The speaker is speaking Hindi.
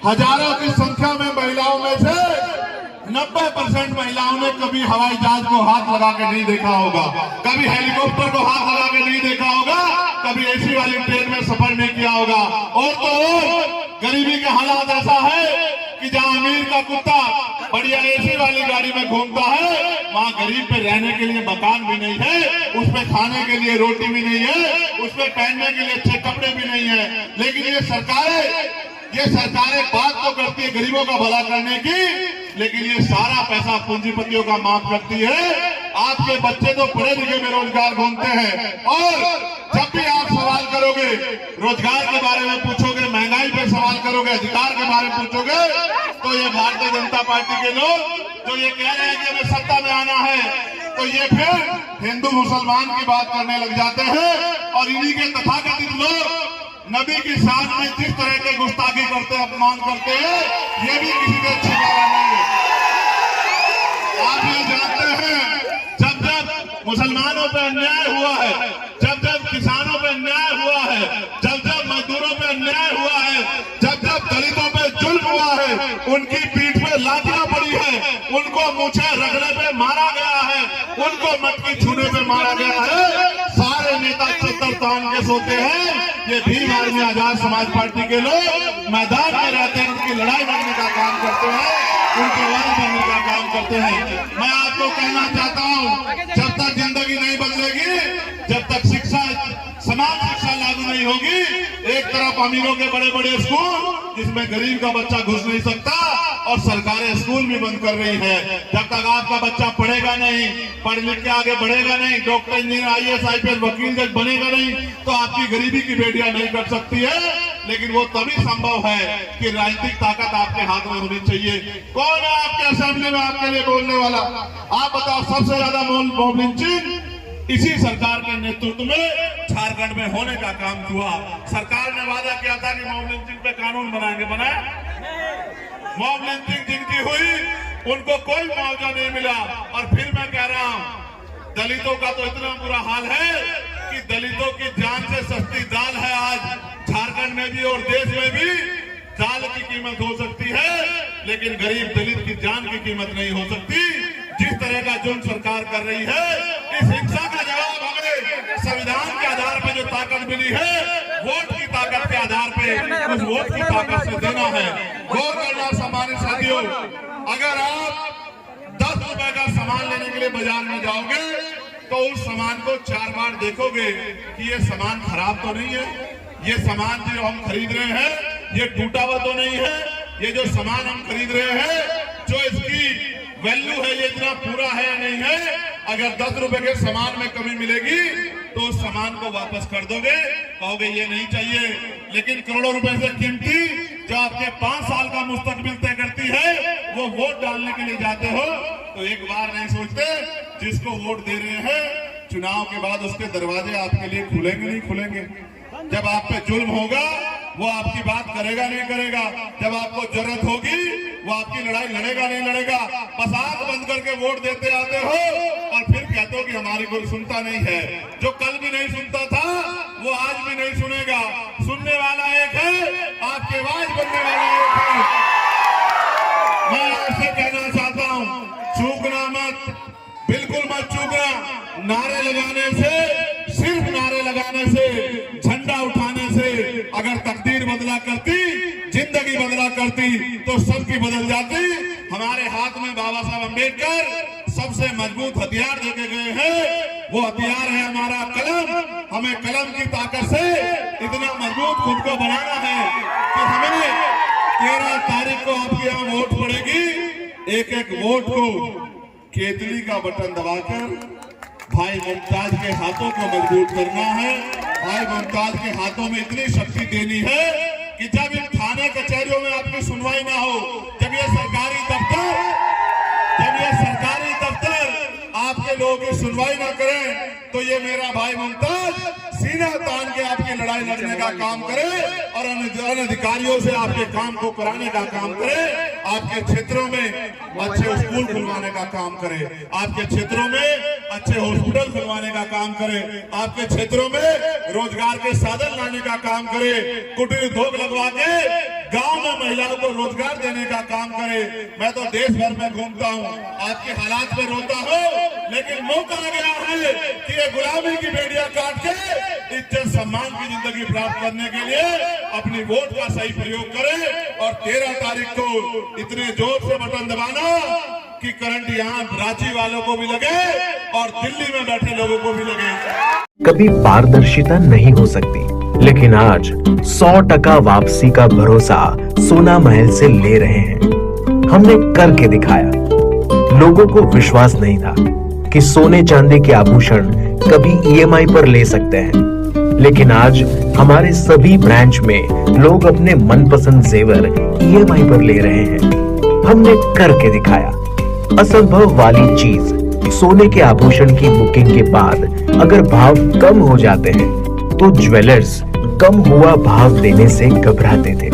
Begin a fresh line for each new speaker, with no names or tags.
हजारों की संख्या में महिलाओं में से 90% महिलाओं ने कभी हवाई जहाज को हाथ लगा के नहीं देखा होगा, कभी हेलीकॉप्टर को हाथ लगा के नहीं देखा होगा, कभी एसी वाली ट्रेन में सफर नहीं किया होगा। और तो और गरीबी के हालात ऐसा है कि जहां अमीर का कुत्ता बढ़िया एसी वाली गाड़ी में घूमता है, वहां गरीब पे रहने के लिए मकान भी नहीं है, उसमें खाने के लिए रोटी भी नहीं है, उसमें पहनने के लिए अच्छे कपड़े भी नहीं है। लेकिन ये सरकारें बात तो करती है गरीबों का भला करने की, लेकिन ये सारा पैसा पूंजीपतियों का माफ करती है। आपके बच्चे तो पढ़े लिखे बेरोजगार घूमते हैं, और जब भी आप सवाल करोगे, रोजगार के बारे में पूछोगे, महंगाई पे सवाल करोगे, अधिकार के बारे में पूछोगे, तो ये भारतीय जनता पार्टी के लोग जो ये कह रहे हैं कि हमें सत्ता में आना है, तो ये फिर हिंदू मुसलमान की बात करने लग जाते हैं। और इन्हीं के तथाकथित लोग नबी की शान में जिस तरह के गुस्ताखी करते हैं, अपमान करते हैं, ये भी किसी से अच्छी बात नहीं है। आप ये जानते हैं, जब जब मुसलमानों पर अन्याय हुआ है, जब जब किसानों पर अन्याय हुआ है, जब जब मजदूरों पर अन्याय हुआ है, जब जब दलितों पर जुल्म हुआ है, उनकी पीठ पे लाठियां पड़ी है, उनको मूछें रगड़ने पे मारा गया है, उनको मटकी छूने पे मारा गया है, सारे नेता चद्दर तान के सोते हैं। ये भीम आर्मी आजाद समाज पार्टी के लोग मैदान में रहते हैं, उनकी लड़ाई लड़ने का काम करते हैं, उनकी आवाज बनने का काम करते हैं। मैं आपको कहना चाहता हूं, जब तक जिंदगी नहीं बदलेगी, जब तक समान शिक्षा लागू नहीं होगी, एक तरफ अमीरों के बड़े बड़े स्कूल जिसमें गरीब का बच्चा घुस नहीं सकता, और सरकारें स्कूल भी बंद कर रही है। जब तक आपका बच्चा पढ़ेगा नहीं, पढ़ लिख के आगे बढ़ेगा नहीं, डॉक्टर, इंजीनियर, IAS, IPS, वकील जज बनेगा नहीं, तो आपकी गरीबी की बेटियां नहीं कर सकती है। लेकिन वो तभी संभव है कि राजनीतिक ताकत आपके हाथ में होनी चाहिए। कौन है आपके असेंबली में आपके लिए बोलने वाला? आप बताओ, सबसे ज्यादा मॉब लिंचिंग इसी सरकार के नेतृत्व में झारखंड में होने का काम हुआ। सरकार ने वादा किया था कि मॉब लिंचिंग पे कानून बनाएंगे, बनाया? मॉब लिंचिंग जिनकी हुई उनको कोई मुआवजा नहीं मिला। और फिर मैं कह रहा हूं, दलितों का तो इतना बुरा हाल है कि दलितों की जान से सस्ती दाल है आज झारखंड में भी, और देश में भी दाल की कीमत हो सकती है, लेकिन गरीब दलित की जान की कीमत नहीं हो सकती। जिस तरह का जुल्म सरकार कर रही है, इस हिंसा का जवाब हमें संविधान के आधार पर जो ताकत मिली है, वोट की ताकत के आधार पर उस वोट की ताकत से देना है। गौर करना सम्मानित साथियों, अगर आप 10 रुपए का सामान लेने के लिए बाजार में जाओगे, तो उस सामान को 4 बार देखोगे कि ये सामान खराब तो नहीं है, ये सामान जो हम खरीद रहे हैं ये टूटा हुआ तो नहीं है, ये जो सामान हम खरीद रहे हैं जो इसकी वैल्यू है ये इतना पूरा है या नहीं है। अगर 10 रुपए के सामान में कमी मिलेगी तो उस सामान को वापस कर दोगे, कहोगे ये नहीं चाहिए। लेकिन करोड़ों रुपए से कीमती जो आपके 5 साल का मुस्तकबिल तय करती है, वो वोट डालने के लिए जाते हो तो एक बार नहीं सोचते जिसको वोट दे रहे हैं चुनाव के बाद उसके दरवाजे आपके लिए खुलेंगे नहीं खुलेंगे। जब आप पे जुल्म होगा वो आपकी बात करेगा नहीं करेगा, जब आपको जरूरत होगी वो आपकी लड़ाई लड़ेगा नहीं लड़ेगा। बस आंख बंद करके वोट देते आते हो और फिर कहते हो कि हमारी कोई सुनता नहीं है। जो कल भी नहीं सुनता था वो आज भी नहीं सुनेगा। सुनने वाला एक है, आपकी आवाज बनने वाला एक है। मैं आपसे कहना चाहता हूं, चूकना मत, बिल्कुल मत चूकना। नारे लगाने से, सिर्फ नारे लगाने से, झंडा उठाने से अगर तकदीर बदला करती, जिंदगी बदला करती तो सबकी बदल जाती। हमारे हाथ में बाबा साहब अम्बेडकर सबसे मजबूत हथियार देके गए हैं, वो हथियार है हमारा कलम। हमें कलम की ताकत से इतना मजबूत खुद को बनाना है कि हमें 13 तारीख को आपके यहाँ वोट पड़ेगी। एक एक वोट को केतली का बटन दबाकर भाई मुमताज के हाथों को मजबूत करना है। भाई मुमताज के हाथों में इतनी शक्ति देनी है कि जब इन थाने कचहरियों में आपकी सुनवाई ना हो, जब ये सरकारी दफ्तर आपके लोगों की सुनवाई ना करें, तो ये मेरा भाई मुमताज सीना तान के आपकी लड़ाई लड़ने का काम करे और अनधिकारियों से आपके काम को कराने का काम करे। आपके क्षेत्रों में अच्छे स्कूल खुलवाने का काम करे, आपके क्षेत्रों में अच्छे हॉस्पिटल खुलवाने का काम करे, आपके क्षेत्रों में रोजगार के साधन लाने का काम करे, कुटीर उद्योग लगवा के गांव में महिलाओं को रोजगार देने का काम करे। मैं तो देश भर में घूमता हूँ, आपके हालात में रोता हूँ, लेकिन मौका आ गया है कि ये गुलामी की बेड़ियां काट के इज्जत सम्मान की जिंदगी प्राप्त करने के लिए अपनी वोट का सही प्रयोग करें। और 13 तारीख को इतने जोर से बटन दबाना कि करंट यहाँ रांची वालों को भी लगे और दिल्ली में बैठे लोगों को भी लगे।
कभी पारदर्शिता नहीं हो सकती, लेकिन आज 100% वापसी का भरोसा सोना महल से ले रहे हैं। हमने करके दिखाया। लोगों को विश्वास नहीं था कि सोने चांदी के आभूषण कभी EMI पर ले सकते हैं, लेकिन आज हमारे सभी ब्रांच में लोग अपने मनपसंद जेवर EMI पर ले रहे हैं। हमने करके दिखाया। असंभव वाली चीज, सोने के आभूषण की बुकिंग के बाद अगर भाव कम हो जाते हैं तो ज्वेलर्स कम हुआ भाव देने से घबराते थे।